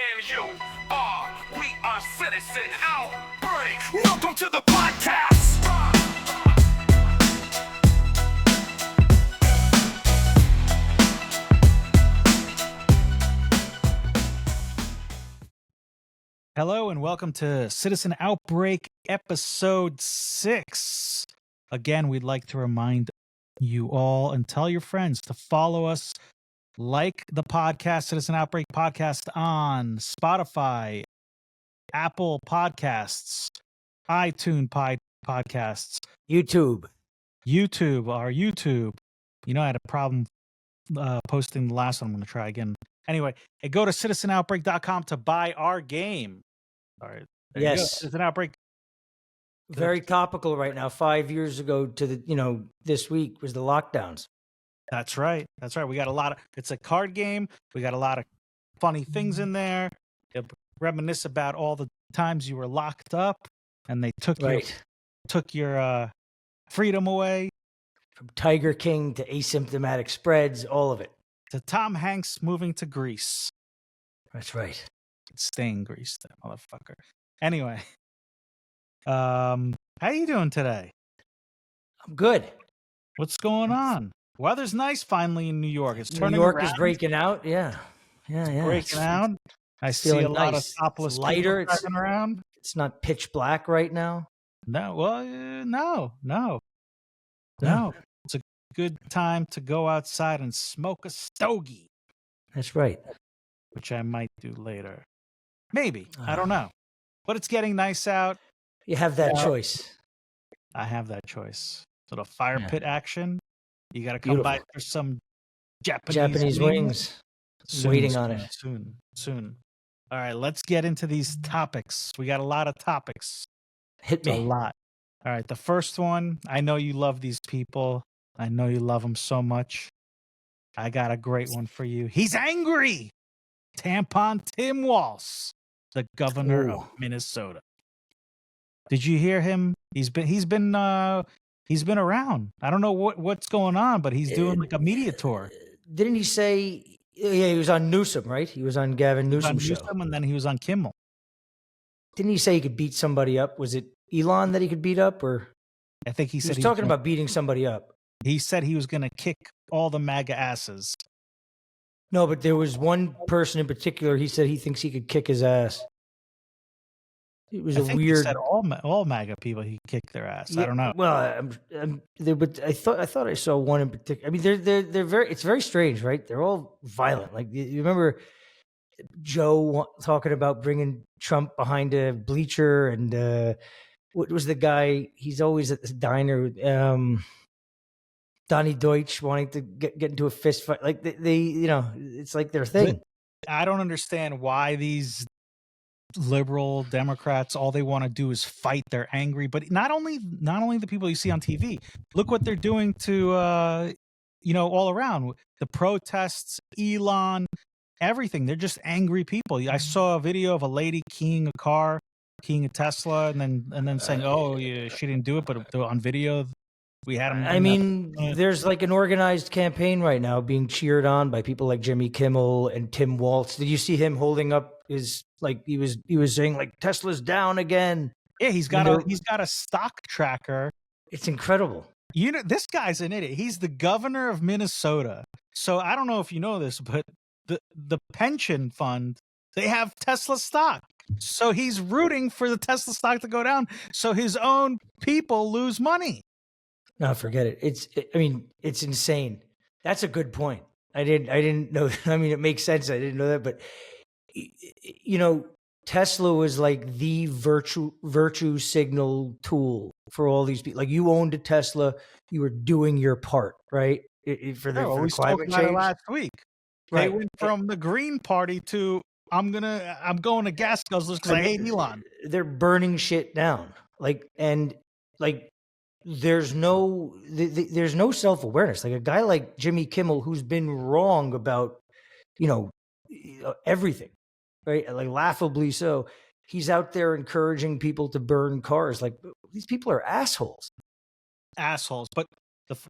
and you are. We are Citizen Outbreak. Welcome to the podcast. Hello and welcome to Citizen Outbreak episode 6. Again, we'd like to remind you all and tell your friends to follow us, like the podcast, Citizen Outbreak podcast on Spotify, Apple Podcasts, iTunes Podcasts, YouTube. Our YouTube. You know, I had a problem posting the last one. I'm going to try again. Anyway, go to citizenoutbreak.com to buy our game. All right. Yes. It's an outbreak. Very topical right now. 5 years ago to the, this week was the lockdowns. That's right. We got a lot of, it's a card game. We got a lot of funny things in there. It reminisce about all the times you were locked up and they took your freedom away. From Tiger King to asymptomatic spreads, all of it. To Tom Hanks moving to Greece. That's right. Staying Greece, that motherfucker. Anyway, how you doing today? I'm good. What's going on? Weather's nice finally in New York. It's turning New York around. is breaking out. Yeah. Breaking out. I see a lot of topless lighter. People driving around. It's not pitch black right now. No, well, no. It's a good time to go outside and smoke a stogie. That's right. Which I might do later. Maybe. I don't know. But it's getting nice out. You have that choice. I have that choice. So the fire pit action. You got to come by for some Japanese wings. Waiting on it. Soon. All right, let's get into these topics. We got a lot of topics. Hit me. A lot. All right, the first one. I know you love these people. I know you love them so much. I got a great one for you. He's angry. Tampon Tim Walz, the governor of Minnesota. Did you hear him? He's been around. I don't know what's going on, but he's doing like a media tour. Didn't he say? Yeah, he was on Newsom, right? He was on Gavin Newsom's show, and then he was on Kimmel. Didn't he say he could beat somebody up? Was it Elon that he could beat up, or I think he said he was talking about beating somebody up. He said he was going to kick all the MAGA asses. No, but there was one person in particular. He said he thinks he could kick his ass. It was weird. He said all MAGA people he kicked their ass. Yeah, I don't know. Well, but I thought I saw one in particular. I mean, they're very. It's very strange, right? They're all violent. Like you remember Joe talking about bringing Trump behind a bleacher, and what was the guy? He's always at this diner. Donnie Deutsch wanting to get into a fist fight. Like they it's like their thing. I don't understand why these liberal Democrats, all they want to do is fight. They're angry, but not only the people you see on TV. Look what they're doing to all around the protests, Elon, everything. They're just angry people. I saw a video of a lady keying a Tesla, and then saying, "Oh, yeah, she didn't do it," but on video. We had him. I mean, there's like an organized campaign right now being cheered on by people like Jimmy Kimmel and Tim Walz. Did you see him holding up his, like he was saying like Tesla's down again? Yeah, he's got a stock tracker. It's incredible. You know, this guy's an idiot. He's the governor of Minnesota. So I don't know if you know this, but the pension fund, they have Tesla stock. So he's rooting for the Tesla stock to go down so his own people lose money. No, forget it. It's insane. That's a good point. I didn't know. I mean, it makes sense. I didn't know that, but Tesla was like the virtue signal tool for all these people. Like you owned a Tesla, you were doing your part, right? For climate change. Last week, right? They went from the Green Party to I'm going to gas guzzlers because I hate Elon. They're burning shit down, there's no self-awareness. Like a guy like Jimmy Kimmel, who's been wrong about, everything, right? Like laughably so. He's out there encouraging people to burn cars. Like these people are assholes. But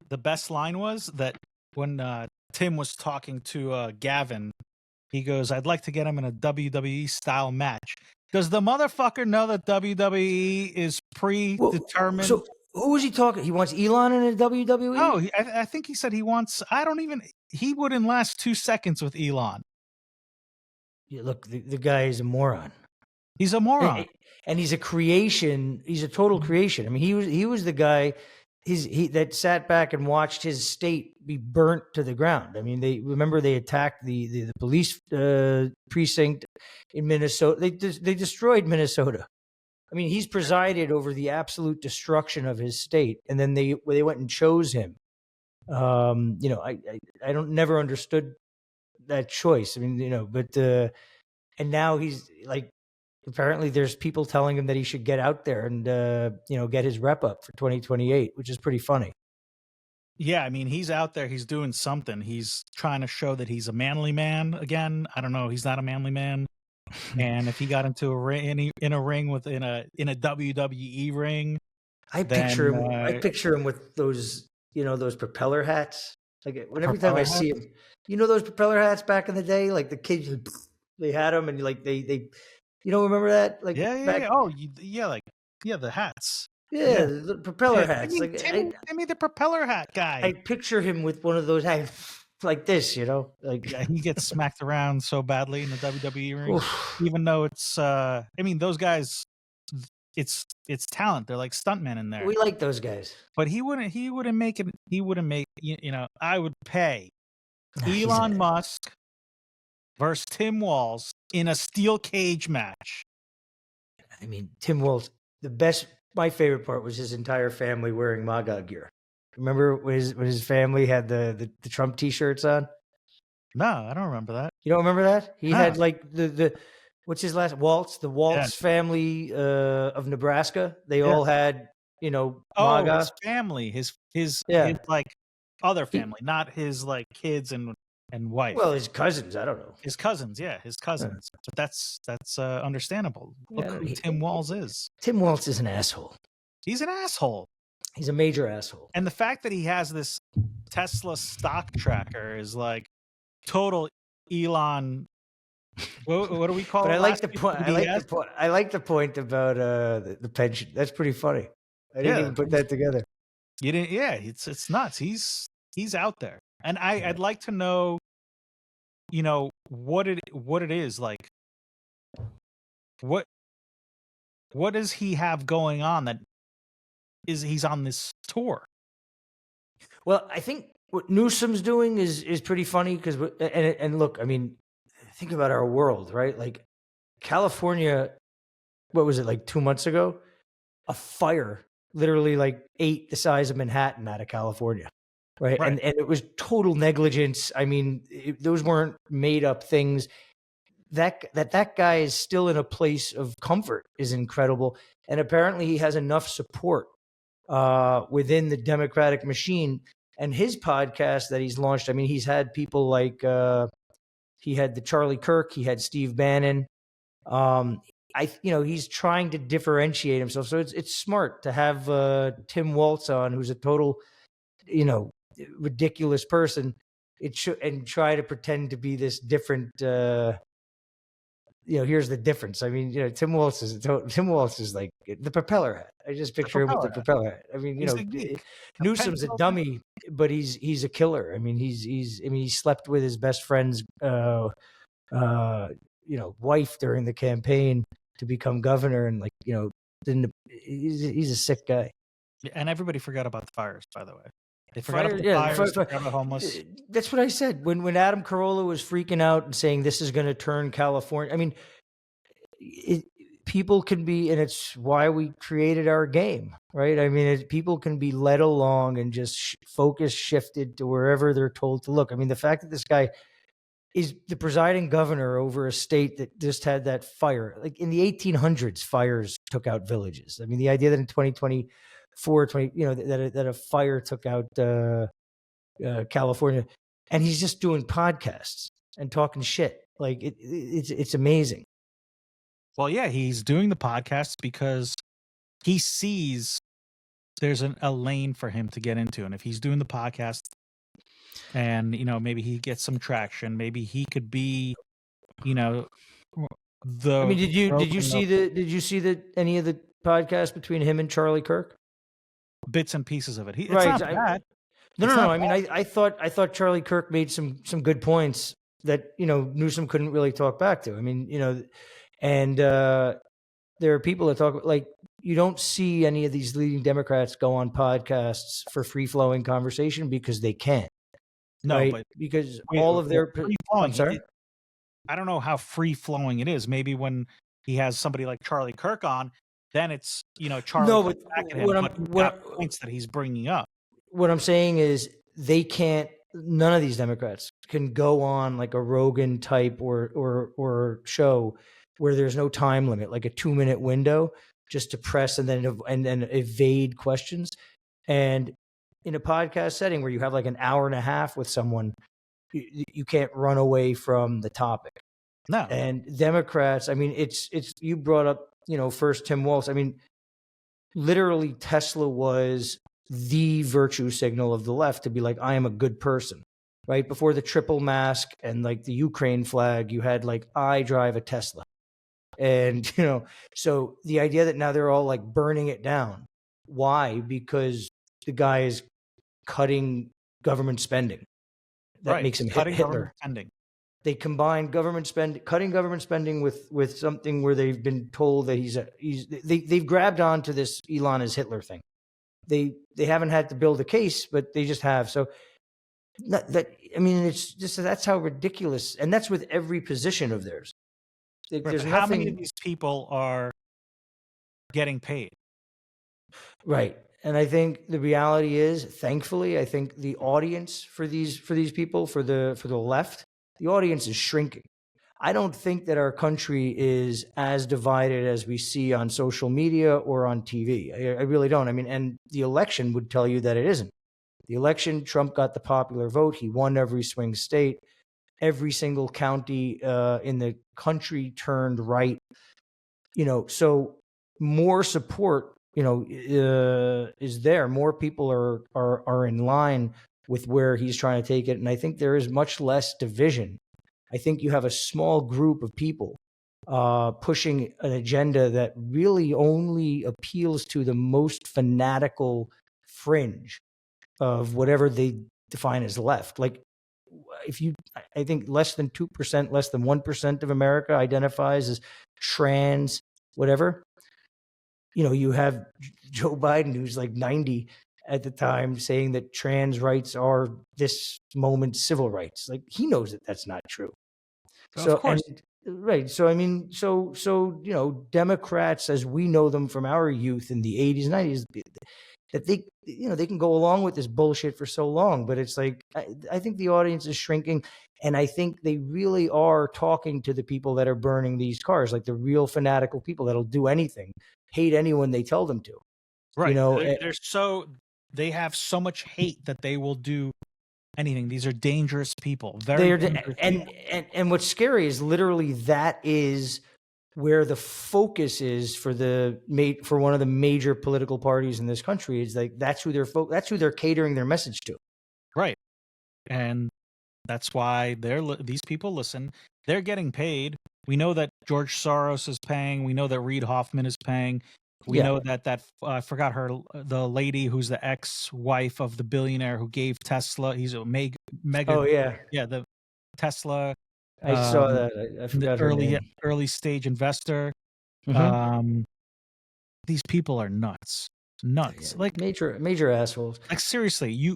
the best line was that when Tim was talking to Gavin He goes, "I'd like to get him in a WWE style match." Does the motherfucker know that WWE is predetermined? So who was he talking? He wants Elon in a WWE? Oh, I think he said he wants. He wouldn't last 2 seconds with Elon. Yeah, look, the guy is a moron. He's a moron. And he's a creation. He's a total creation. I mean, he was the guy that sat back and watched his state be burnt to the ground. I mean, they attacked the police precinct in Minnesota. They destroyed Minnesota. I mean, he's presided over the absolute destruction of his state, and then they went and chose him. I don't never understood that choice. I mean, but and now he's like, apparently there's people telling him that he should get out there and get his rep up for 2028, which is pretty funny. Yeah, I mean, he's out there, he's doing something. He's trying to show that he's a manly man again. I don't know, he's not a manly man. And if he got into a ring in a WWE ring, I picture him with those propeller hats. Like every time I see him, those propeller hats back in the day, like the kids, they had them, and like they remember that? Like the hats. Yeah, the propeller hats. I mean, Timmy the propeller hat guy. I picture him with one of those hats like this, like he gets smacked around so badly in the WWE ring, even though it's those guys, it's talent. They're like stuntmen in there. We like those guys. But he wouldn't make it. He wouldn't make, I would pay Elon Musk versus Tim Walz in a steel cage match. I mean, Tim Walz, my favorite part was his entire family wearing MAGA gear. Remember when his family had the Trump T-shirts on? No, I don't remember that. You don't remember that? He had like the what's his last Waltz? The Waltz family of Nebraska. They all had MAGA. His family, his like other family, not his like kids and wife. Well, his cousins. I don't know. His cousins, his cousins. But that's understandable. Look who Tim Walz is. Tim Walz is an asshole. He's an asshole. He's a major asshole. And the fact that he has this Tesla stock tracker is like total Elon. What do we call it? But I like the point. I like the point about the pension. That's pretty funny. I didn't even put that together. You didn't? Yeah, it's nuts. He's out there, and I'd like to know, what it is like. What does he have going on that he's on this tour? Well, I think what Newsom's doing is pretty funny because and look, I mean, think about our world, right? Like California, what was it, like 2 months ago? A fire literally like ate the size of Manhattan out of California, right? And it was total negligence. I mean, those weren't made up things. That guy is still in a place of comfort is incredible, and apparently he has enough support within the Democratic machine. And his podcast that he's launched, I mean, he's had people like he had the Charlie Kirk, he had Steve Bannon. He's trying to differentiate himself. So it's smart to have Tim Walz on, who's a total, ridiculous person. And try to pretend to be this different. Here's the difference. I mean, Tim Walz is like the propeller hat. I just picture him with the propeller hat. I mean, Newsom's a dummy, but he's a killer. I mean, he slept with his best friend's wife during the campaign to become governor, and he's a sick guy. And everybody forgot about the fires, by the way. They forgot about the fires, forgot about homeless. That's what I said when Adam Carolla was freaking out and saying this is going to turn California. I mean, people can be, and it's why we created our game, right? I mean, people can be led along and just focus shifted to wherever they're told to look. I mean, the fact that this guy is the presiding governor over a state that just had that fire, like in the 1800s, fires took out villages. I mean, the idea that in 2024, that a fire took out California, and he's just doing podcasts and talking shit. Like it's amazing. Well, yeah, he's doing the podcasts because he sees there's a lane for him to get into, and if he's doing the podcast, and maybe he gets some traction, maybe he could be you know, the. I mean, did you see any of the podcast between him and Charlie Kirk? Bits and pieces of it. It's Right, not bad. No, It's no, no. not I mean, I thought Charlie Kirk made some good points that Newsom couldn't really talk back to. I mean, and there are people that talk like you don't see any of these leading Democrats go on podcasts for free flowing conversation because they can't. No, right? but Because all of their free flowing. I'm sorry. I don't know how free flowing it is. Maybe when he has somebody like Charlie Kirk on, then it's Charlie. No, comes but back at him, but points that he's bringing up. What I'm saying is they can't. None of these Democrats can go on like a Rogan type or show where there's no time limit, like a 2-minute window, just to press and then evade questions. And in a podcast setting where you have like an hour and a half with someone, you can't run away from the topic. No. And Democrats, I mean, it's you brought up, first Tim Walz. I mean, literally Tesla was the virtue signal of the left to be like, I am a good person, right? Before the triple mask and like the Ukraine flag, you had like, I drive a Tesla. And, so the idea that now they're all like burning it down. Why? Because the guy is cutting government spending. That makes him Hitler. They combine cutting government spending with something where they've been told that they've grabbed onto this Elon as Hitler thing. They haven't had to build a case, but they just have. So it's just that's how ridiculous, and that's with every position of theirs. There's how many of these people are getting paid? Right. And I think the reality is, thankfully, I think the audience for these people, for the left, the audience is shrinking. I don't think that our country is as divided as we see on social media or on TV. I really don't. I mean, and the election would tell you that it isn't. The election, Trump got the popular vote. He won every swing state. Every single county in the country turned right. So more support, is there. More people are in line with where he's trying to take it. And I think there is much less division. I think you have a small group of people pushing an agenda that really only appeals to the most fanatical fringe of whatever they define as left. Like I think less than 2%, less than 1% of America identifies as trans, whatever. You have Joe Biden, who's like 90 at the time, saying that trans rights are this moment's civil rights. Like he knows that that's not true. So, of course. Right. So, I mean, Democrats, as we know them from our youth in the 80s, 90s, that they can go along with this bullshit for so long, but it's like, I think the audience is shrinking, and I think they really are talking to the people that are burning these cars, like the real fanatical people that'll do anything, hate anyone they tell them to. Right. They have so much hate that they will do anything. These are dangerous people. And what's scary is literally that is where the focus is for one of the major political parties in this country. Is like that's who they're catering their message to. Right. And that's why these people listen. They're getting paid. We know that George Soros is paying. We know that Reid Hoffman is paying. We know that I forgot the lady who's the ex-wife of the billionaire who gave Tesla. He's a mega. Oh yeah, the Tesla. I saw that. I forgot her name. Early stage investor. Mm-hmm. These people are nuts. Nuts. Yeah, like major assholes. Like seriously, you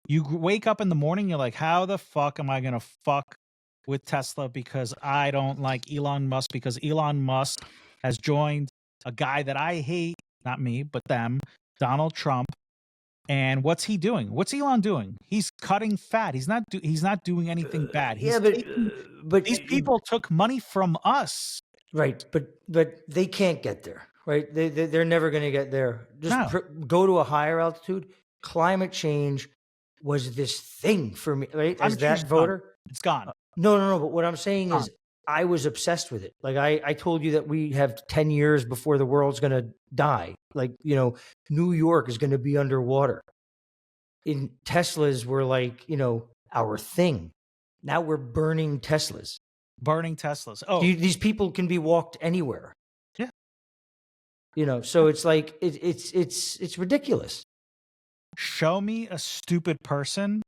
wake up in the morning, you're like, how the fuck am I gonna fuck with Tesla because I don't like Elon Musk, because Elon Musk has joined a guy that I hate, not me, but them, Donald Trump. And what's he doing? What's Elon doing? He's cutting fat. He's not doing anything bad. But these people took money from us. Right, but they can't get there. Right, they're never going to get there. Just go to a higher altitude. Climate change was this thing for me. Right, as that voter, it's gone. No. But what I'm saying is, I was obsessed with it. Like I told you that we have 10 years before the world's going to die. Like, New York is going to be underwater. In Teslas were like, our thing. Now we're burning Teslas. burning Teslas. Oh, These people can be walked anywhere. Yeah. So it's like it's ridiculous. show me a stupid person,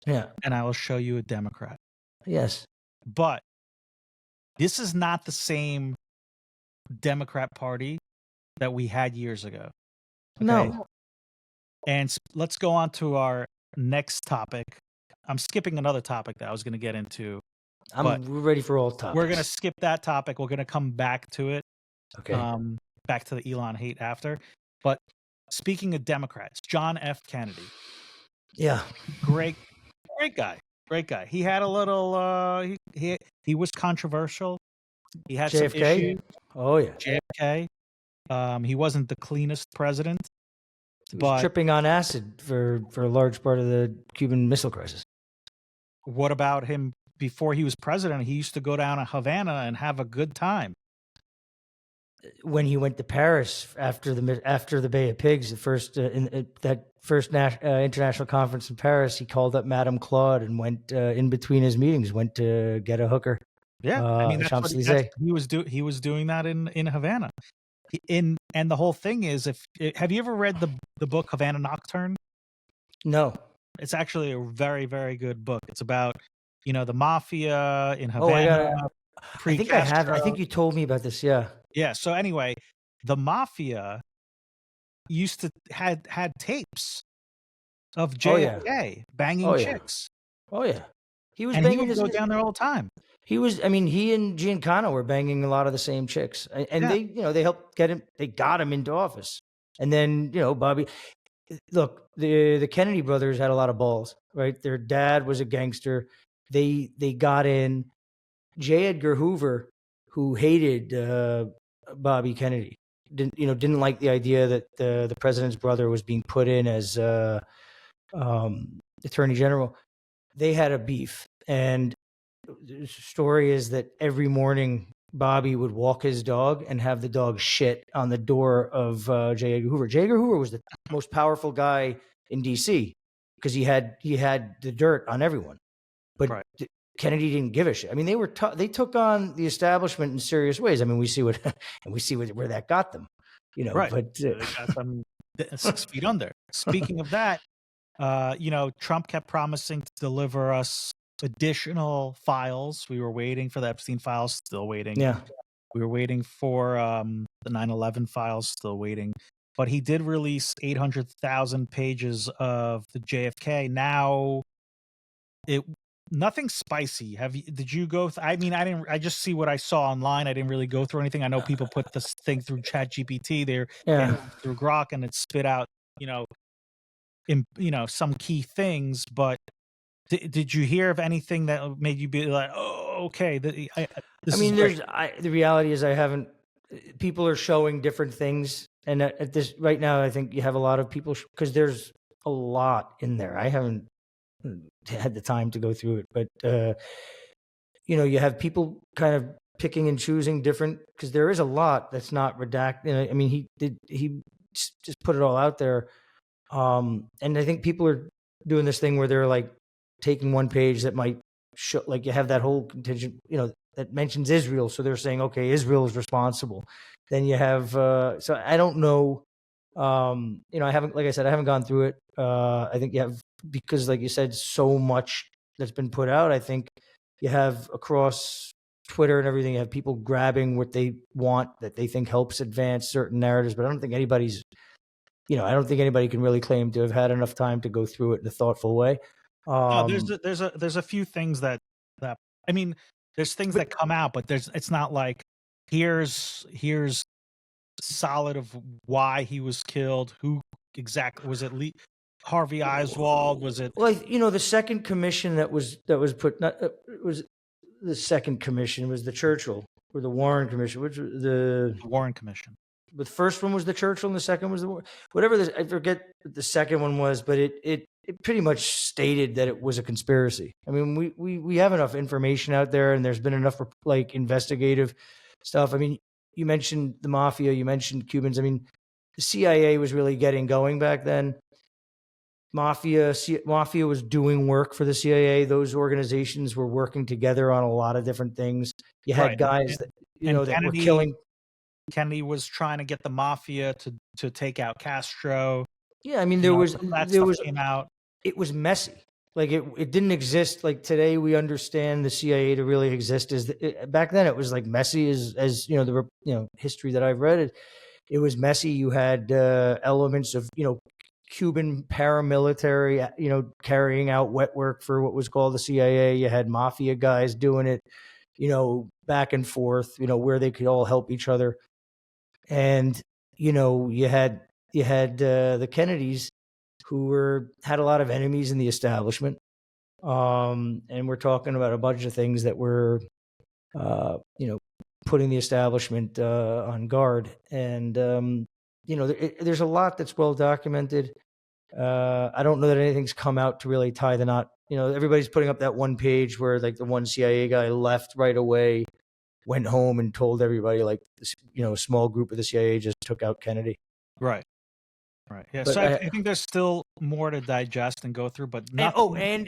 Yeah. and I will show you a Democrat. Yes. But this is not the same Democrat Party that we had years ago. No. And let's go on to our next topic. I'm skipping another topic that I was going to get into. We're ready for all topics. We're going to skip that topic. We're going to come back to it. Okay. Back to the Elon hate after. But speaking of Democrats, John F. Kennedy. Yeah. Great guy. Great guy. He had a little, he was controversial. He had some JFK? issues. Oh, yeah. JFK. He wasn't the cleanest president. He was tripping on acid for a large part of the Cuban Missile Crisis. What about him before he was president? He used to go down to Havana and have a good time. When he went to Paris after the Bay of Pigs, the first that first international conference in Paris, he called up Madame Claude and went in between his meetings, went to get a hooker. Yeah, I mean Champs-Élysées. he was doing that in Havana. And the whole thing is, have you ever read the book Havana Nocturne? No. It's actually a very, very good book. It's about the mafia in Havana. I think I have. I think you told me about this. Yeah. Yeah. So anyway, the mafia used to had tapes of JFK banging chicks. Oh yeah. He was and banging. He would go down there all the time. He was. I mean, he and Giancana were banging a lot of the same chicks, and they helped get him. They got him into office, and then Bobby. Look, the Kennedy brothers had a lot of balls, right? Their dad was a gangster. They got in. J. Edgar Hoover, who hated Bobby Kennedy, didn't like the idea that the president's brother was being put in as attorney general. They had a beef, and the story is that every morning Bobby would walk his dog and have the dog shit on the door of J. Edgar Hoover. J. Edgar Hoover was the most powerful guy in D.C. because he had the dirt on everyone, but Kennedy didn't give a shit. I mean, they took on the establishment in serious ways. I mean, we see where that got them, Right. But they got them 6 feet under. Speaking of that, Trump kept promising to deliver us additional files. We were waiting for the Epstein files, still waiting. Yeah. We were waiting for the 9/11 files, still waiting. But he did release 800,000 pages of the JFK. Now, nothing spicy. Did you go? I mean, I didn't. I just see what I saw online. I didn't really go through anything. I know people put this thing through ChatGPT. And through Grok, and it spit out, some key things. But did you hear of anything that made you be like, oh, okay? The reality is I haven't. People are showing different things, and at this right now, I think you have a lot of people because there's a lot in there. I haven't had the time to go through it, but you have people kind of picking and choosing different because there is a lot that's not redacted. I mean, he just put it all out there, and I think people are doing this thing where they're like taking one page that might show, like you have that whole contingent, that mentions Israel, so they're saying, okay, Israel is responsible. Then you have, so I don't know. I haven't, like I said, I haven't gone through it. I think you have, because like you said, so much that's been put out. I think you have across Twitter and everything, you have people grabbing what they want that they think helps advance certain narratives, but I don't think anybody can really claim to have had enough time to go through it in a thoughtful way. There's a few things that I mean, there's things that come out, but it's not like here's solid of why he was killed. Who exactly was it? Harvey Oswald? Was it? Well, the second commission that was put. Was the second commission was the Churchill or the Warren Commission? Which was the Warren Commission? The first one was the Churchill, and the second was the whatever. I forget what the second one was, but it pretty much stated that it was a conspiracy. I mean, we have enough information out there, and there's been enough like investigative stuff. I mean, you mentioned the mafia, you mentioned Cubans. I mean, the CIA was really getting going back then. Mafia was doing work for the CIA. Those organizations were working together on a lot of different things. You had Right. guys that that were Kennedy, killing. Kennedy was trying to get the mafia to take out Castro. Yeah, I mean, That stuff came out. It was messy. Like it didn't exist. Like today, we understand the CIA to really exist. Back then, it was like messy as the history that I've read. It was messy. You had elements of Cuban paramilitary, carrying out wet work for what was called the CIA. You had mafia guys doing it, back and forth, where they could all help each other. And, you had the Kennedys who had a lot of enemies in the establishment. And we're talking about a bunch of things that were, putting the establishment on guard. And, there's a lot that's well documented. I don't know that anything's come out to really tie the knot. Everybody's putting up that one page where like the one CIA guy left right away, went home and told everybody like, a small group of the CIA just took out Kennedy. Right. Yeah. But So I think there's still more to digest and go through, but not. And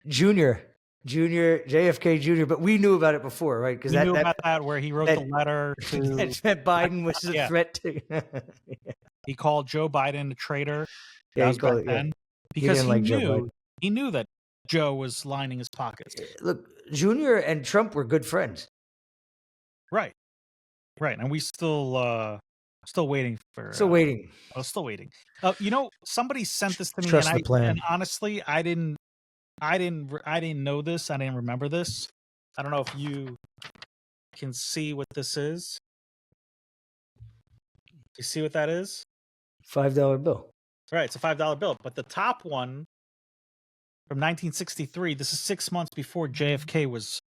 JFK Jr. But we knew about it before, right? Because we knew about that where he wrote the letter to that Biden was a threat to. He called Joe Biden a traitor. Yeah, Because he knew that Joe was lining his pockets. Look, Jr. and Trump were good friends. Right. And we still waiting for. Still waiting. Still waiting. Somebody sent this to me, Trust the plan. And honestly, I didn't know this. I didn't remember this. I don't know if you can see what this is. You see what that is? $5 bill. Right, it's a $5 bill. But the top one from 1963, this is 6 months before JFK was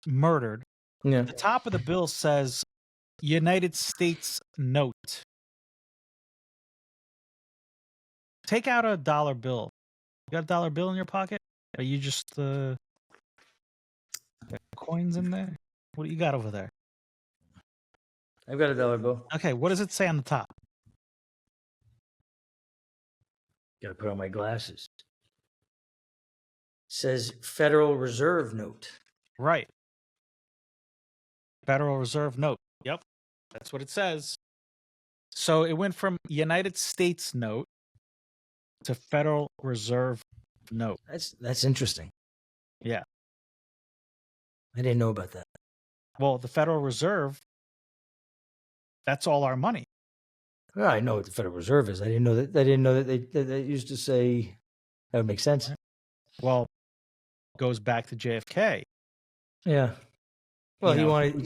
murdered. Yeah. The top of the bill says United States note. Take out a dollar bill. You got a dollar bill in your pocket? Are you just got coins in there? What do you got over there? I've got a dollar bill. Okay, what does it say on the top? Got to put on my glasses. It says Federal Reserve note. Right. Federal Reserve note. Yep. That's what it says. So it went from United States note to Federal Reserve note. That's interesting. Yeah. I didn't know about that. Well, the Federal Reserve, that's all our money. Well, I know what the Federal Reserve is. I didn't know that they used to say that would make sense. Well, it goes back to JFK. Yeah. Well, he wanted,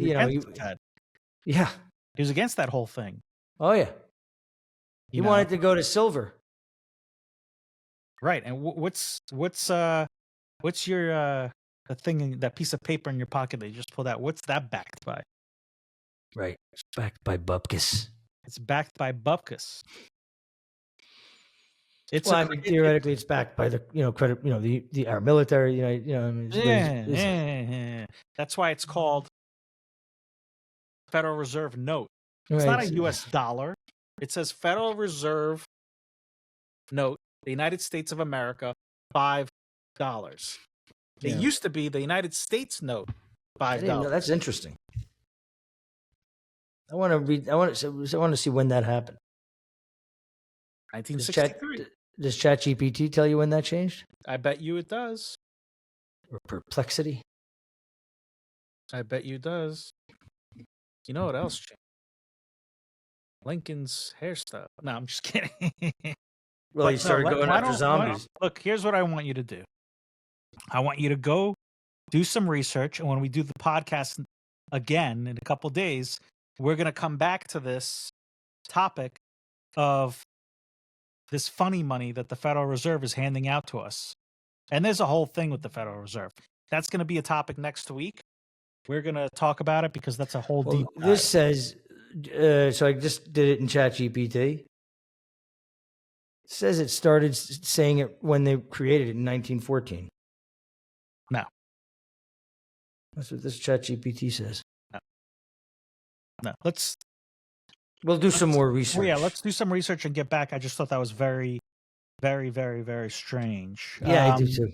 yeah. He was against that whole thing. Oh yeah. He wanted to go to silver. Right. And what's your the thing, that piece of paper in your pocket that you just pulled out? What's that backed by? Right. It's backed by Bupkis. It's backed by Bupkis. Theoretically, it's backed by the credit, our military, Yeah. That's why it's called Federal Reserve note. It's not a U.S. dollar. It says Federal Reserve note, the United States of America, $5. It used to be the United States note, $5. That's interesting. I want to read. I want to see when that happened. 1963. Does ChatGPT tell you when that changed? I bet you it does. Or Perplexity? I bet you it does. You know what else changed? Lincoln's hairstyle. No, I'm just kidding. Well, he started going after zombies. Look, here's what I want you to do. I want you to go do some research, and when we do the podcast again in a couple of days, we're going to come back to this topic of this funny money that the Federal Reserve is handing out to us. And there's a whole thing with the Federal Reserve. That's going to be a topic next week. We're going to talk about it because that's a whole deep dive. This says, so I just did it in ChatGPT. It says it started saying it when they created it in 1914. No. That's what this ChatGPT says. No. Let's We'll do some more research. Well, yeah, let's do some research and get back. I just thought that was very, very, very, very strange. Yeah, I do too.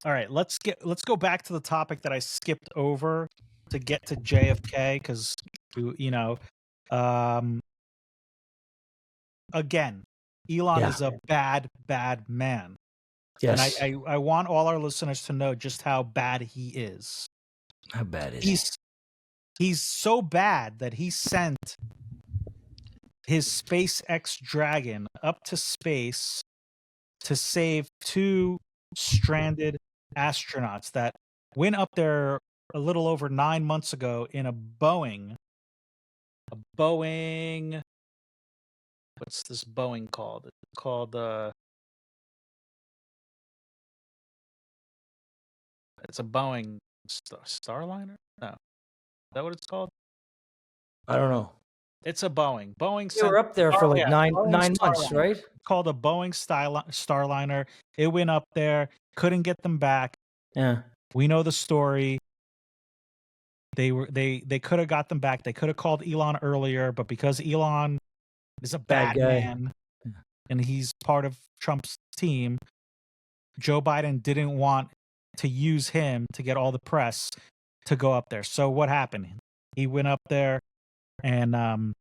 All right, let's go back to the topic that I skipped over to get to JFK because again, Elon is a bad man. Yes. And I want all our listeners to know just how bad he is. How bad is he? He's so bad that he sent his SpaceX Dragon up to space to save 2 stranded astronauts that went up there a little over 9 months ago in a Boeing. What's this Boeing called? It's called it's a Boeing Starliner? No. Is that what it's called? I don't know. It's a Boeing. They were up there for like nine months, right? It's called a Boeing Starliner. It went up there, couldn't get them back. Yeah. We know the story. They could have got them back. They could have called Elon earlier, but because Elon is a bad guy. man and he's part of Trump's team, Joe Biden didn't want to use him to get all the press to go up there. So what happened? He went up there and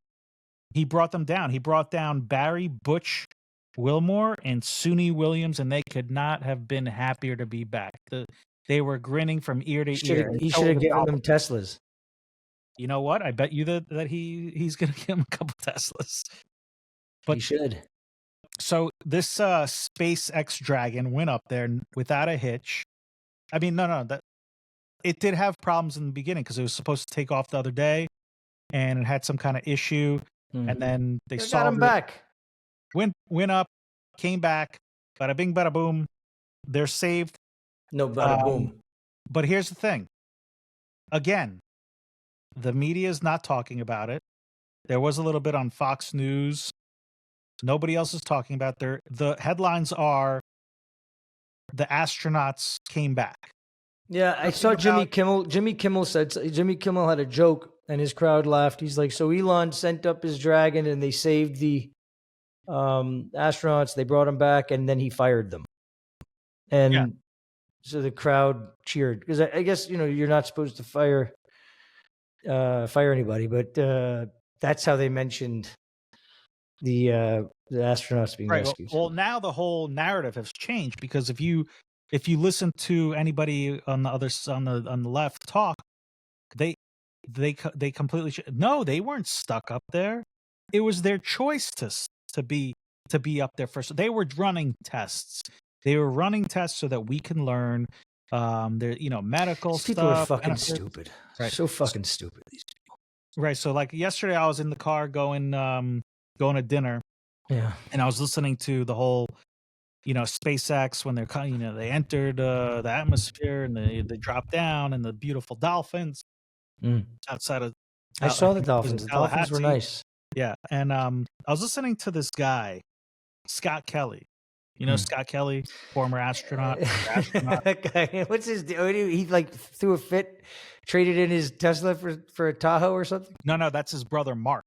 he brought them down. He brought down Barry Butch Wilmore and Suni Williams, and they could not have been happier to be back. They were grinning from ear to ear. He should have given them Teslas. You know what? I bet you that he's going to give him a couple Teslas. But he should. So this SpaceX Dragon went up there without a hitch. I mean, no, that it did have problems in the beginning because it was supposed to take off the other day, and it had some kind of issue. And then they got him back. Went up, came back. Bada bing, bada boom. They're saved. No, bada boom. But here's the thing. Again, the media is not talking about it. There was a little bit on Fox News. Nobody else is talking about it. The headlines are the astronauts came back. Yeah, I saw Jimmy Kimmel. Jimmy Kimmel had a joke and his crowd laughed. He's like, so Elon sent up his Dragon and they saved the astronauts. They brought them back and then he fired them. And so the crowd cheered because I guess, you're not supposed to fire anybody, but that's how they mentioned the astronauts being rescued. Well, now the whole narrative has changed because if you listen to anybody on the left talk, they completely no, they weren't stuck up there. It was their choice to be up there first. They were running tests. They were running tests so that we can learn. Medical these stuff. People are fucking stupid. Right. So fucking stupid. These people. Right. So like yesterday, I was in the car going to dinner. Yeah. And I was listening to the whole, SpaceX when they entered the atmosphere and they dropped down and the beautiful dolphins outside of. I saw the dolphins. The dolphins were nice. Yeah. And I was listening to this guy, Scott Kelly. Scott Kelly, former astronaut. That guy, what's his deal? He like threw a fit, traded in his Tesla for a Tahoe or something? No, that's his brother Mark.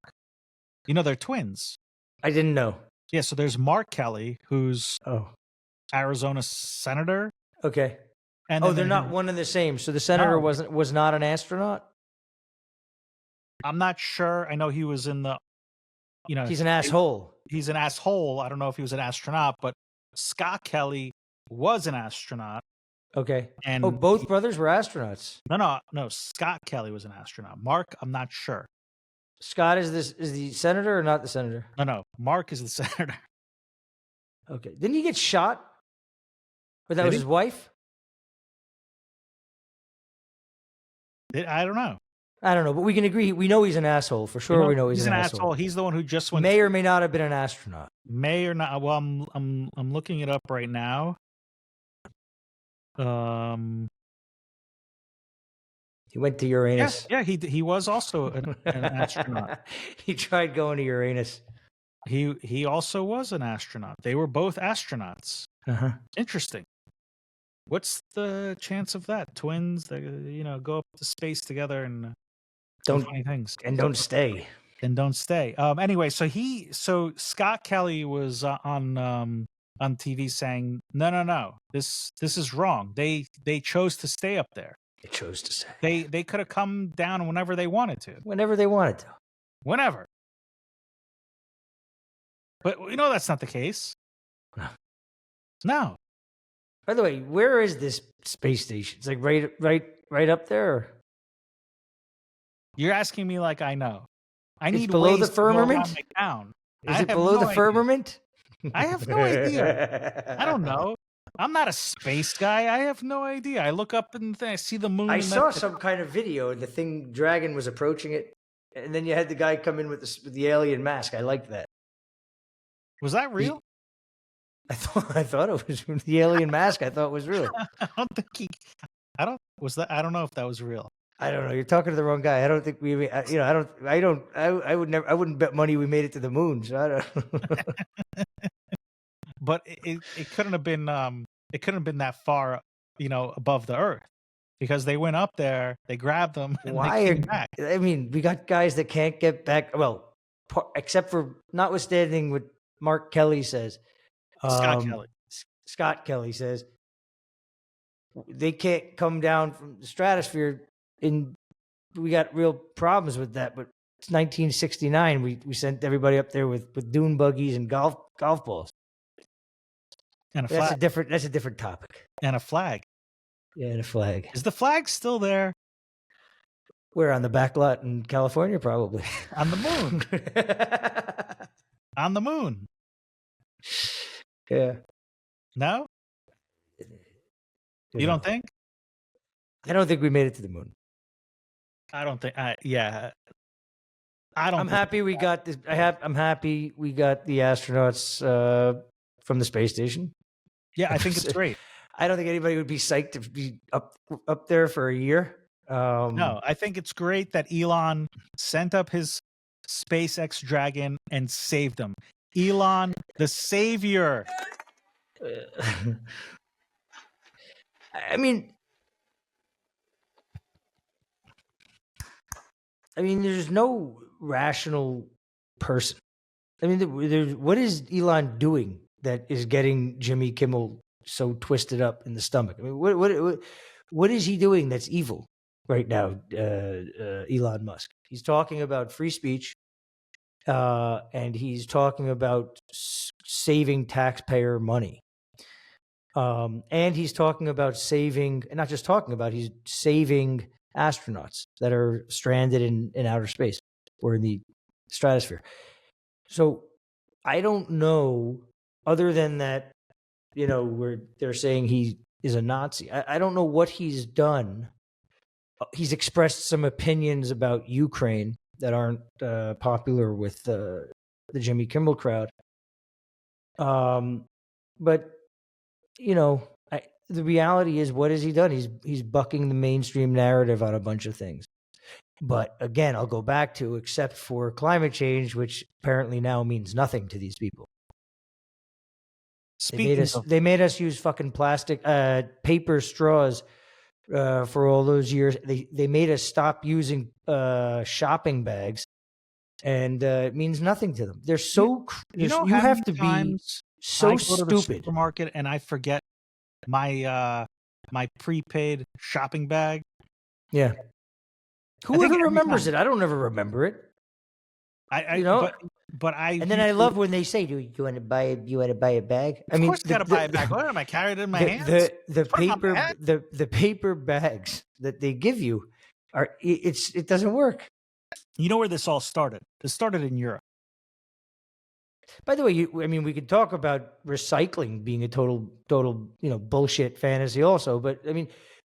They're twins. I didn't know. Yeah, so there's Mark Kelly, who's Arizona senator. Okay. And they're not one and the same. So the senator was not an astronaut? I'm not sure. I know he was in the he's an asshole. He's an asshole. I don't know if he was an astronaut, but Scott Kelly was an astronaut. Okay. And both brothers were astronauts. No. Scott Kelly was an astronaut. Mark, I'm not sure. Scott is the senator or not the senator? No. Mark is the senator. Okay. Didn't he get shot? Or that was his wife? I don't know. But we can agree. We know he's an asshole for sure. We know he's an asshole. He's the one who just went. May or may not have been an astronaut. May or not. Well, I'm looking it up right now. He went to Uranus. Yeah. He was also an astronaut. He tried going to Uranus. He also was an astronaut. They were both astronauts. Interesting. What's the chance of that? Twins, they go up to space together and don't funny things and don't stay. then don't stay. Anyway, so Scott Kelly was on TV saying, no, this is wrong. They chose to stay up there. They chose to stay. They could have come down whenever they wanted to. Whenever they wanted to. Whenever. But that's not the case. No. By the way, where is this space station? It's like right up there. Or? You're asking me like I know. I It's need below ways the to go around firmament? my town. Is I it have below no the idea. firmament? I have no idea. I don't know. I'm not a space guy. I have no idea. I look up and I see the moon. I and saw that's it. some kind of video, and the dragon was approaching it, and then you had the guy come in with the alien mask. I liked that. Was that real? I thought it was the alien mask. I thought was real. I don't think I don't know if that was real. I don't know. You're talking to the wrong guy. I don't think I wouldn't bet money we made it to the moon. So I don't. But it couldn't have been that far, above the earth, because they went up there, they grabbed them, and they came back. I mean, we got guys that can't get back. Well, except for notwithstanding what Mark Kelly says. Scott Kelly says they can't come down from the stratosphere. We got real problems with that. But it's 1969. We sent everybody up there with dune buggies and golf balls. And a flag. That's a different topic. And a flag. Yeah, and a flag. Is the flag still there? We're on the back lot in California, probably. On the moon. On the moon. Yeah. No? You don't think? I don't think we made it to the moon. I don't think. Yeah. I'm happy we got this. I'm happy we got the astronauts from the space station. Yeah, I think it's great. I don't think anybody would be psyched to be up there for a year. No, I think it's great that Elon sent up his SpaceX Dragon and saved them. Elon, the savior. I mean, there's no rational person. I mean, what is Elon doing that is getting Jimmy Kimmel so twisted up in the stomach? I mean, what is he doing that's evil right now, Elon Musk? He's talking about free speech, and he's talking about saving taxpayer money. And he's talking about saving, and not just talking about, he's saving astronauts that are stranded in outer space or in the stratosphere. So I don't know, other than that, where they're saying he is a Nazi. I don't know what he's done. He's expressed some opinions about Ukraine that aren't popular with the Jimmy Kimmel crowd. But the reality is, what has he done? He's bucking the mainstream narrative on a bunch of things. But again, I'll go back to, except for climate change, which apparently now means nothing to these people. They made us use fucking plastic, paper straws for all those years. They made us stop using shopping bags, and it means nothing to them. They're so you have to be so stupid. To the supermarket and I forget my my prepaid shopping bag. Yeah. Whoever remembers it? I don't ever remember it. But I. And then I love when they say, "Do you want to buy a bag?" Of course, you got to buy a bag. What am I carrying it in my hands? The paper bags that they give you it doesn't work. You know where this all started? This started in Europe. By the way, we could talk about recycling being a total bullshit fantasy also. But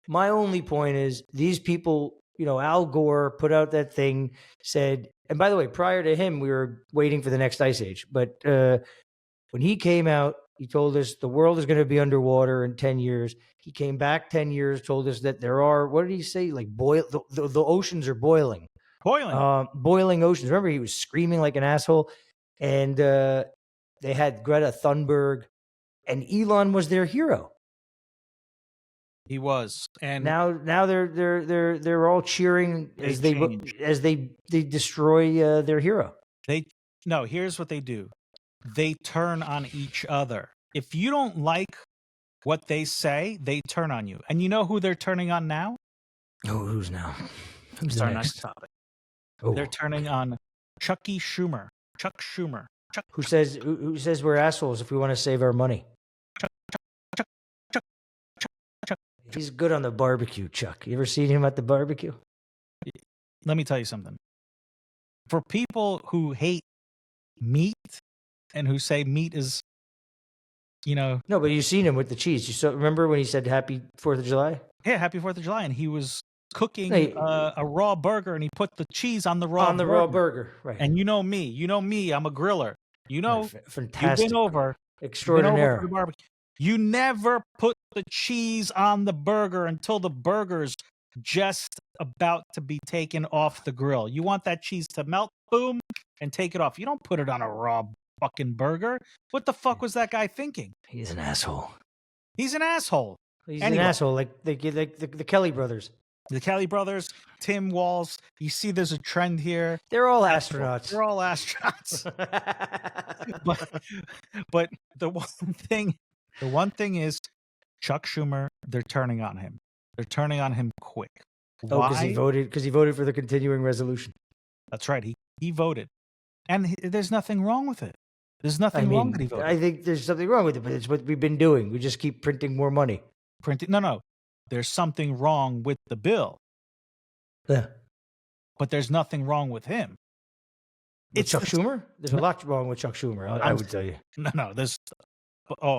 my only point is, these people, Al Gore put out that thing, said, and by the way, prior to him, we were waiting for the next ice age. But when he came out, he told us the world is going to be underwater in 10 years. He came back 10 years, told us that there are, what did he say? Like the oceans are boiling. Boiling oceans. Remember, he was screaming like an asshole. And they had Greta Thunberg, and Elon was their hero. He was, and Now they're all cheering as They they destroy their hero. here's what they do. They turn on each other. If you don't like what they say, they turn on you. And you know who they're turning on now? Oh, who's now? Who's Our next? next topic. Oh. They're turning on Shumer. Chuck Schumer. Who says we're assholes if we want to save our money? Chuck. He's good on the barbecue, Chuck. You ever seen him at the barbecue? Let me tell you something. For people who hate meat and who say meat is, No, but you've seen him with the cheese. Remember when he said Happy 4th of July? Yeah, Happy 4th of July, and he was cooking Hey, a raw burger, and he put the cheese on the raw raw burger, right? And you know me, I'm a griller. Fantastic, you've been over extraordinaire. for the barbecue. You never put the cheese on the burger until the burger's just about to be taken off the grill. You want that cheese to melt, boom, and take it off. You don't put it on a raw fucking burger. What the fuck was that guy thinking? He's an asshole. He's an asshole. He's an asshole, like the Kelly brothers. The Kelly brothers, Tim Walz. You see, there's a trend here. They're all astronauts. They're all astronauts. but the one thing is, Chuck Schumer. They're turning on him. They're turning on him quick. Oh, because he voted for the continuing resolution. That's right. He voted, and there's nothing wrong with it. There's nothing wrong that he voted. I think there's something wrong with it, but it's what we've been doing. We just keep printing more money. No. There's something wrong with the bill. Yeah. But there's nothing wrong with him. It's Chuck Schumer? There's a lot wrong with Chuck Schumer, I would tell you. No.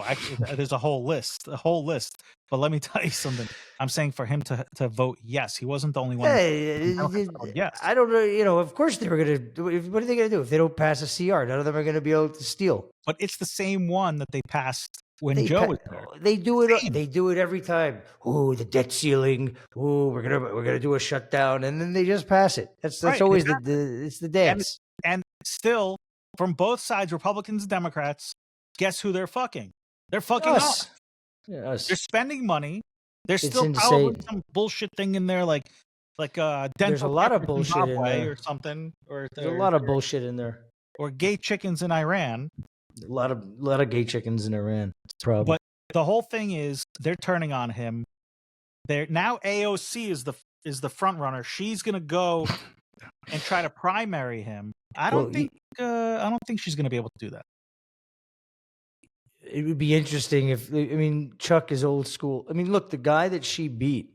Actually, there's a whole list. But let me tell you something. I'm saying for him to vote yes. He wasn't the only one. Yes. I don't know. Of course they were going to do. What are they going to do if they don't pass a CR? None of them are going to be able to steal. But it's the same one that they passed when Joe was there. They do it. They do it every time. Oh, the debt ceiling. Oh, we're gonna do a shutdown, and then they just pass it. That's right, always it's the dance. And still, from both sides, Republicans and Democrats, guess who they're fucking? They're fucking us. Yeah, us. They're spending money. There's still probably some bullshit thing in there, like there's a lot of bullshit in there or something. Or there's a lot of bullshit in there. Or gay chickens in Iran. A lot of gay chickens in Iran. Probably. But the whole thing is they're turning on him. They're now AOC is the front runner. She's gonna go and try to primary him. I don't think she's gonna be able to do that. It would be interesting if Chuck is old school. Look, the guy that she beat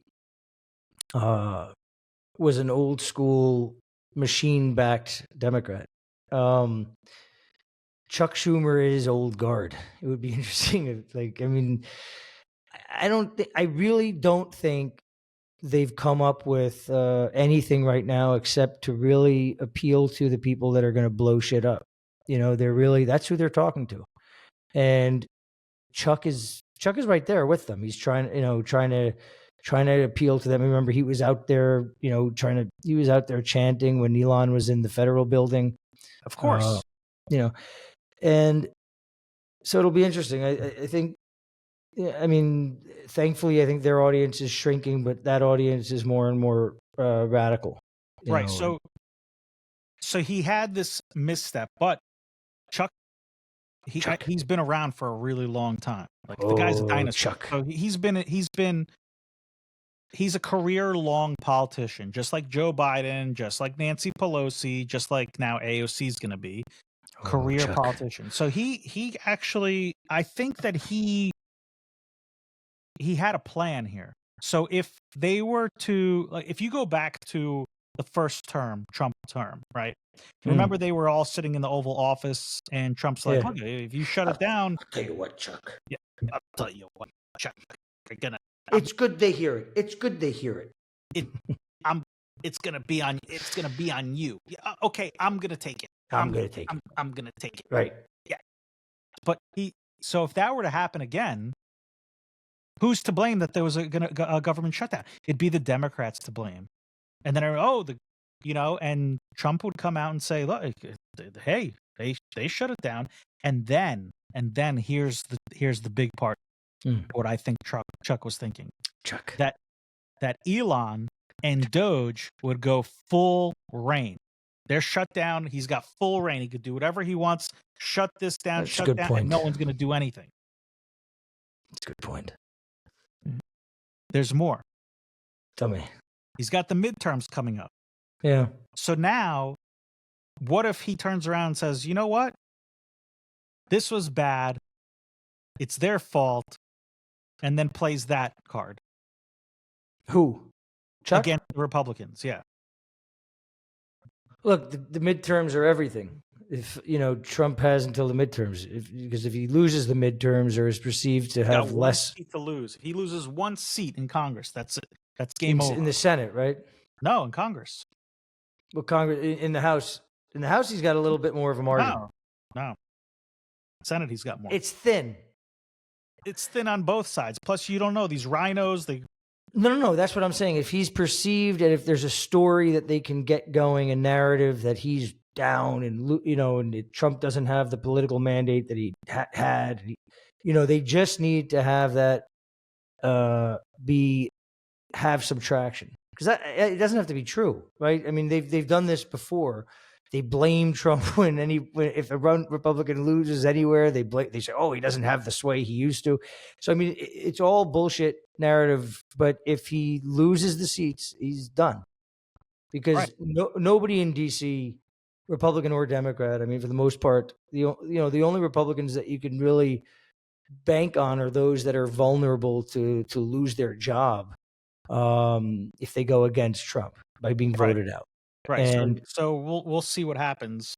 was an old school machine-backed Democrat. Chuck Schumer is old guard. It would be interesting. I really don't think they've come up with anything right now except to really appeal to the people that are going to blow shit up. That's who they're talking to. And Chuck is right there with them. He's trying to appeal to them. Remember, he was out there, he was out there chanting when Elon was in the federal building. Of course. And so it'll be interesting. I think, thankfully, I think their audience is shrinking, but that audience is more and more radical. Right. So he had this misstep, but Chuck, he's been around for a really long time. Like the guy's a dinosaur. Chuck. So he's a career-long politician, just like Joe Biden, just like Nancy Pelosi, just like now AOC is going to be. Career politician. So he actually, I think that he had a plan here. So if they were to, like, if you go back to the first term, Trump term, right? Remember they were all sitting in the Oval Office and Trump's like, okay, if you shut it down. I'll tell you what, Chuck. Yeah, I'll tell you what, Chuck. It's good they hear it. It's good they hear it. It's gonna be on you. Yeah, okay, I'm gonna take it. I'm gonna take it. I'm gonna take it. Right. Yeah. But so if that were to happen again, who's to blame that there was a government shutdown? It'd be the Democrats to blame. And then and Trump would come out and say, look, hey, they shut it down. And then here's the big part. What I think Chuck was thinking. Chuck. that Elon and Doge would go full reign. They're shut down. He's got full reign. He could do whatever he wants. Shut this down. That's a shut good down, point. and no one's going to do anything. That's a good point. There's more. Tell me. He's got the midterms coming up. Yeah. So now, what if he turns around and says, you know what? This was bad. It's their fault. And then plays that card. Who? Chuck? Against the Republicans, yeah. Look, the midterms are everything. If Trump has until the midterms, because if he loses the midterms or is perceived to have less seat to lose, if he loses one seat in Congress, that's it. That's game over. In the Senate, right? No, in Congress. Well, Congress in the House. In the House, he's got a little bit more of a margin. No. Senate, he's got more. It's thin. It's thin on both sides. Plus, you don't know these rhinos. No. That's what I'm saying. If he's perceived, and if there's a story that they can get going, a narrative that he's down, and and Trump doesn't have the political mandate that he had, they just need to have that have some traction, because it doesn't have to be true, right? I mean, they've done this before. They blame Trump if a Republican loses anywhere. They say, oh, he doesn't have the sway he used to. So I mean, it's all bullshit narrative. But if he loses the seats, he's done, because nobody in DC, Republican or Democrat, I mean, for the most part, the only Republicans that you can really bank on are those that are vulnerable to lose their job if they go against Trump by being voted out. Right. And so we'll see what happens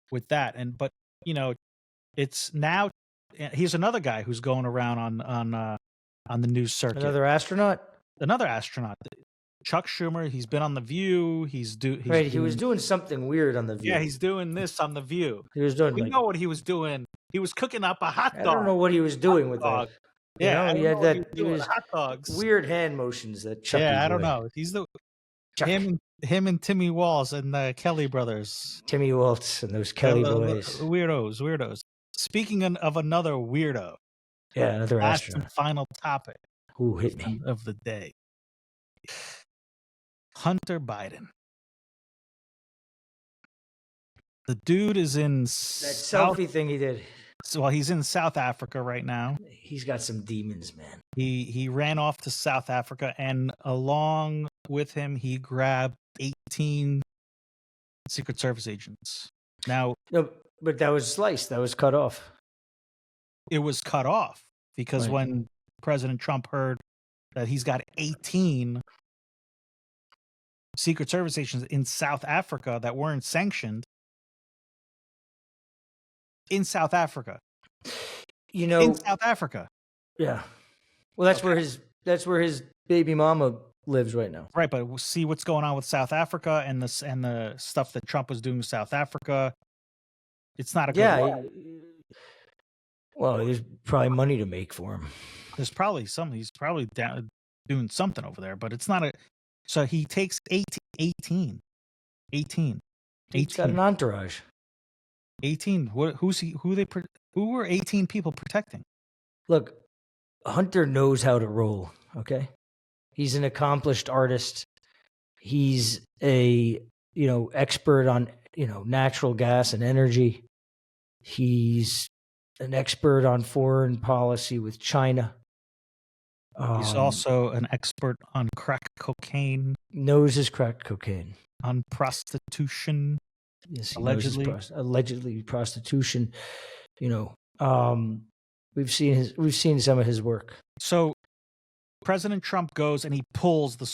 with that. But it's now here's another guy who's going around on the news circuit. Another astronaut. Chuck Schumer. He's been on The View. He was doing something weird on The View. Yeah, he's doing this on The View. He was doing. We know what he was doing. He was cooking up a hot dog. I don't know what he was doing with that. Yeah, he had that. He was hot dogs. Weird hand motions that Chuck. Yeah, I don't know. He's the Chuck. Him and Timmy Walz and the Kelly brothers. Timmy Walz and those Kelly boys. Weirdos. Speaking of another weirdo. Yeah, another last astronaut. and final topic. Who hit me? Of the day. Hunter Biden. The dude is in that selfie thing he did. Well, he's in South Africa right now. He's got some demons, man. He ran off to South Africa, and along with him, he grabbed 18 Secret Service agents. Now, no, but that was sliced. That was cut off. It was cut off because when President Trump heard that he's got 18 Secret Service agents in South Africa that weren't sanctioned. In South Africa. In South Africa. Yeah. Well, that's where his baby mama lives right now. Right, but we'll see what's going on with South Africa and the stuff that Trump was doing with South Africa. It's not a good one. Well, there's probably money to make for him. There's probably some. He's probably doing something over there, but it's not a. So he takes 18. He's got an entourage. 18. Who were 18 people protecting? Look, Hunter knows how to roll. Okay, he's an accomplished artist. He's a expert on natural gas and energy. He's an expert on foreign policy with China. He's also an expert on crack cocaine. Knows his crack cocaine. On prostitution. Yes, allegedly prostitution. We've seen some of his work. So President Trump goes and he pulls the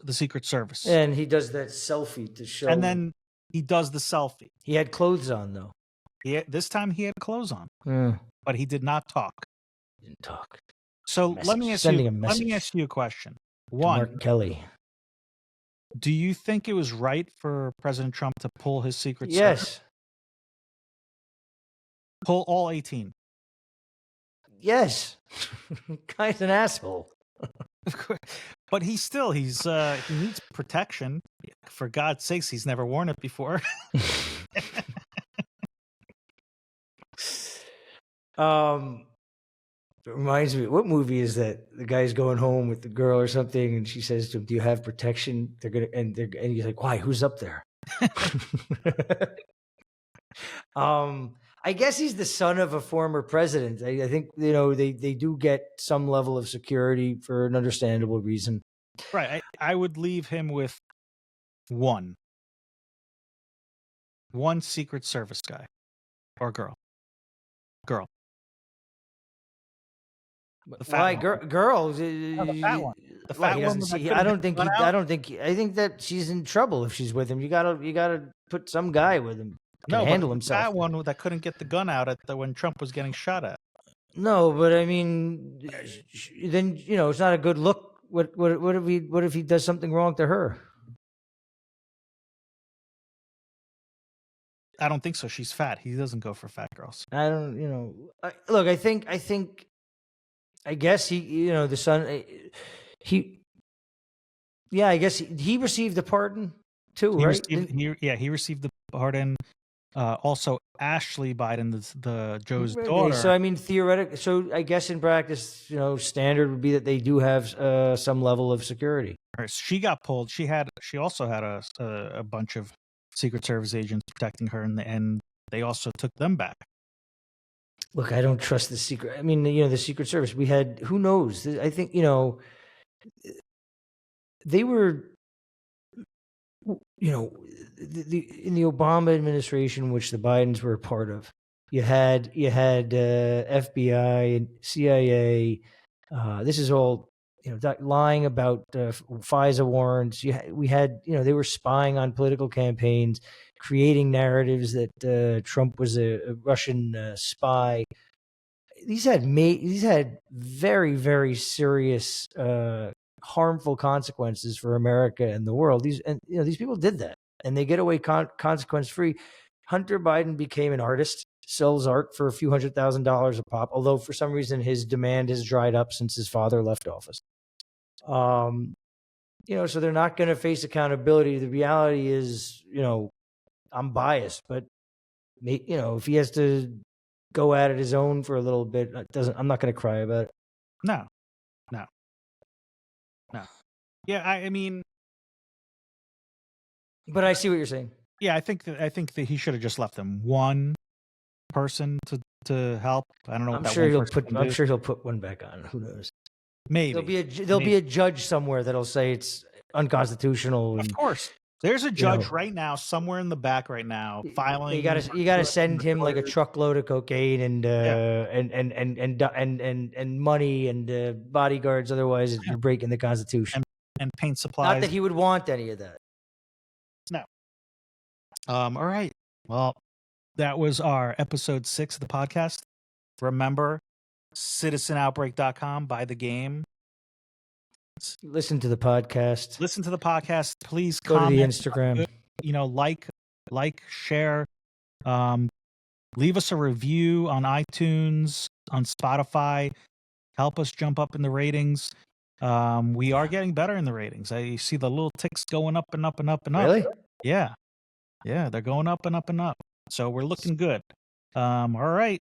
Secret Service, and he does that selfie to show. And then he does the selfie. He had clothes on though. This time he had clothes on, but he did not talk. He didn't talk. So let me ask you a question. One, Mark Kelly. Do you think it was right for President Trump to pull his Secret Service? Yes. Pull all 18. Yes. Guy's an asshole. But he needs protection. For God's sakes, he's never worn it before. It reminds me, what movie is that? The guy's going home with the girl or something, and she says to him, "Do you have protection?" And he's like, "Why? Who's up there?" I guess he's the son of a former president. I think they do get some level of security for an understandable reason. Right. I would leave him with one Secret Service guy or girl. The fat Why one. girls? No, the fat one. The Well, fat he one. doesn't that see. couldn't get the gun out? I think that she's in trouble if she's with him. You gotta put some guy with him. Can handle but himself. that one that couldn't get the gun out when Trump was getting shot at. No, but I mean, then it's not a good look. What if he does something wrong to her? I don't think so. She's fat. He doesn't go for fat girls. I don't. Look, I guess he, the son, I guess he received a pardon too, right? He received the pardon. Also, Ashley Biden, the Joe's daughter. So I mean, theoretically, so I guess in practice, standard would be that they do have some level of security. She got pulled. She also had a bunch of Secret Service agents protecting her, and they also took them back. Look, I don't trust the secret. I mean, the Secret Service. We had, who knows? I think they were, in the Obama administration, which the Bidens were a part of. You had FBI and CIA. This is all lying about FISA warrants. We had they were spying on political campaigns, creating narratives that Trump was a Russian spy. These had very, very serious, harmful consequences for America and the world. These people did that, and they get away consequence free. Hunter Biden became an artist, sells art for a few $100,000 a pop. Although for some reason his demand has dried up since his father left office. So they're not going to face accountability. The reality is, I'm biased, but if he has to go at it his own for a little bit, I'm not going to cry about it. No. Yeah, I mean, but I see what you're saying. Yeah, I think that he should have just left them one person to help. I don't know. I'm sure he'll put one back on. Who knows? Maybe there'll be a judge somewhere that'll say it's unconstitutional. Of course, there's a judge right now somewhere in the back right now filing. You gotta send him like a truckload of cocaine and money and bodyguards. Otherwise, you're breaking the Constitution. And paint supplies. Not that he would want any of that. No. All right. Well, that was our episode 6 of the podcast. Remember, citizenoutbreak.com, buy the game. Listen to the podcast. Please go comment, to the Instagram. Like, share. Leave us a review on iTunes, on Spotify. Help us jump up in the ratings. We are getting better in the ratings. I see the little ticks going up and up and up and up. Really? Yeah, they're going up and up and up. So we're looking good. All right.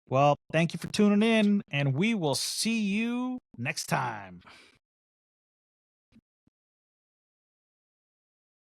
Well, thank you for tuning in, and we will see you next time.